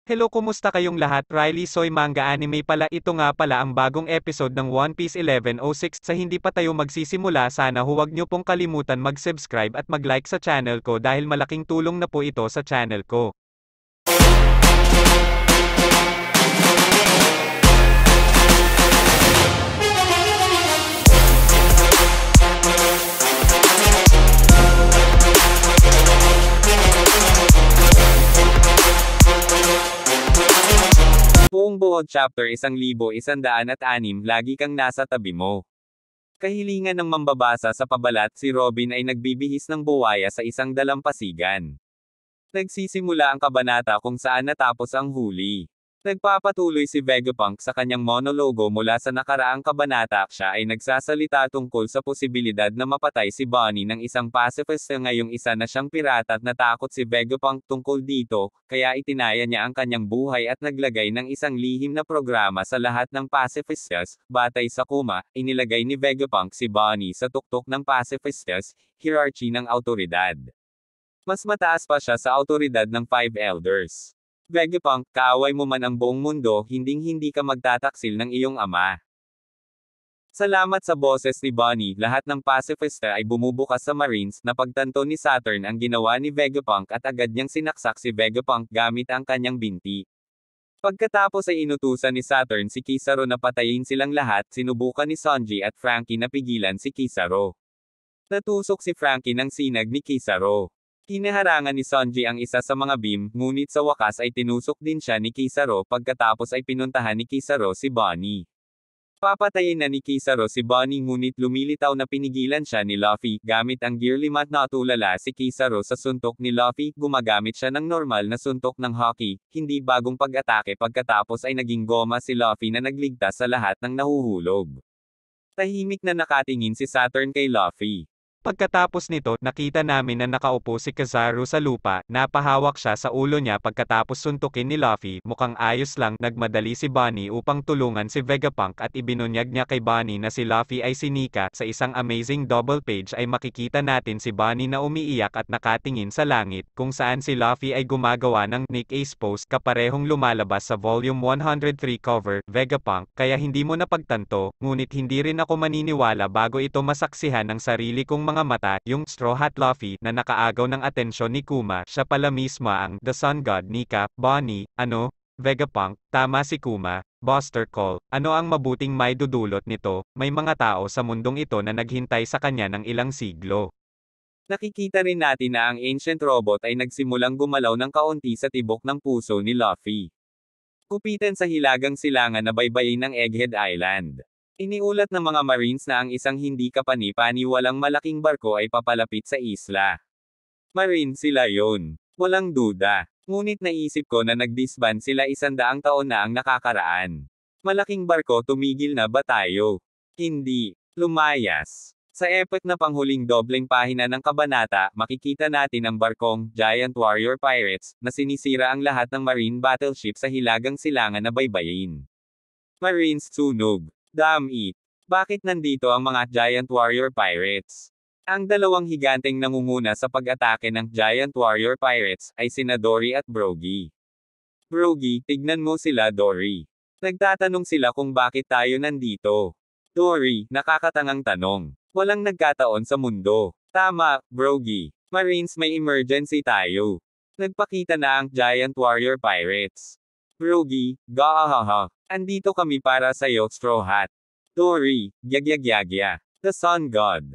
Hello, kumusta kayong lahat? Riley Soy Manga Anime pala, ito nga pala ang bagong episode ng One Piece 1106. Sa hindi pa tayo magsisimula, sana huwag nyo pong kalimutan mag-subscribe at mag-like sa channel ko dahil malaking tulong na po ito sa channel ko. Buong buod chapter 1106, lagi kang nasa tabi mo. Kahilingan ng mambabasa sa pabalat, si Robin ay nagbibihis ng buwaya sa isang dalampasigan. Nagsisimula ang kabanata kung saan natapos ang huli. Nagpapatuloy si Vegapunk sa kanyang monologo mula sa nakaraang kabanata. Siya ay nagsasalita tungkol sa posibilidad na mapatay si Bonnie ng isang pacifist na ngayong isa na siyang pirata at natakot si Vegapunk tungkol dito, kaya itinaya niya ang kanyang buhay at naglagay ng isang lihim na programa sa lahat ng pacifistas. Batay sa Kuma, inilagay ni Vegapunk si Bonnie sa tuktok ng pacifistas, hierarchy ng autoridad. Mas mataas pa siya sa autoridad ng Five Elders. Vegapunk, kaaway mo man ang buong mundo, hinding-hindi ka magtataksil ng iyong ama. Salamat sa boses ni Bonnie, lahat ng pacifista ay bumubukas sa Marines. Napagtanto ni Saturn ang ginawa ni Vegapunk at agad niyang sinaksak si Vegapunk gamit ang kanyang binti. Pagkatapos ay inutusan ni Saturn si Kizaru na patayin silang lahat. Sinubukan ni Sanji at Franky na pigilan si Kizaru. Natusok si Franky ng sinag ni Kizaru. Hinaharangan ni Sanji ang isa sa mga beam, ngunit sa wakas ay tinusok din siya ni Kizaru. Pagkatapos ay pinuntahan ni Kizaru si Bonnie. Papatayin na ni Kizaru si Bonnie, ngunit lumilitaw na pinigilan siya ni Luffy. Gamit ang Gear 5 natulala si Kizaru sa suntok ni Luffy. Gumagamit siya ng normal na suntok ng hockey, hindi bagong pag-atake. Pagkatapos ay naging goma si Luffy na nagligtas sa lahat ng nahuhulog. Tahimik na nakatingin si Saturn kay Luffy. Pagkatapos nito, nakita namin na nakaupo si Kizaru sa lupa, napahawak siya sa ulo niya pagkatapos suntukin ni Luffy. Mukhang ayos lang, nagmadali si Bonnie upang tulungan si Vegapunk at ibinunyag niya kay Bonnie na si Luffy ay sinika. Sa isang amazing double page ay makikita natin si Bonnie na umiiyak at nakatingin sa langit, kung saan si Luffy ay gumagawa ng Nick Ace pose, kaparehong lumalabas sa volume 103 cover, Vegapunk, kaya hindi mo napagtanto, ngunit hindi rin ako maniniwala bago ito masaksihan ng sarili kong mga mata, yung Straw Hat Luffy na nakaagaw ng atensyon ni Kuma. Siya pala mismo ang The Sun God. Nika, Bonnie, ano? Vegapunk, tama si Kuma. Buster Call, ano ang mabuting may dudulot nito? May mga tao sa mundong ito na naghintay sa kanya ng ilang siglo. Nakikita rin natin na ang ancient robot ay nagsimulang gumalaw ng kaunti sa tibok ng puso ni Luffy. Kupitan sa hilagang silangan na baybayin ng Egghead Island. Iniulat ng mga Marines na ang isang hindi kapani-paniwalang malaking barko ay papalapit sa isla. Marine sila yon. Walang duda. Ngunit naisip ko na nag-disband sila 100 taon na ang nakakaraan. Malaking barko, tumigil na ba tayo? Hindi. Lumayas. Sa epic na panghuling dobleng pahina ng kabanata, makikita natin ang barkong Giant Warrior Pirates na sinisira ang lahat ng Marine battleship sa hilagang silangan na baybayin. Marines sunog. Damn it. Bakit nandito ang mga Giant Warrior Pirates? Ang dalawang higanteng nangunguna sa pag-atake ng Giant Warrior Pirates ay sina Dory at Brogy. Brogy, tignan mo sila, Dory. Nagtatanong sila kung bakit tayo nandito. Dory, nakakatangang tanong. Walang nagkataon sa mundo. Tama, Brogy. Marines, may emergency tayo. Nagpakita na ang Giant Warrior Pirates. Brogy, gaahaha. Andito kami para sa'yo, Straw Hat. Dory, gyagyagya. The Sun God.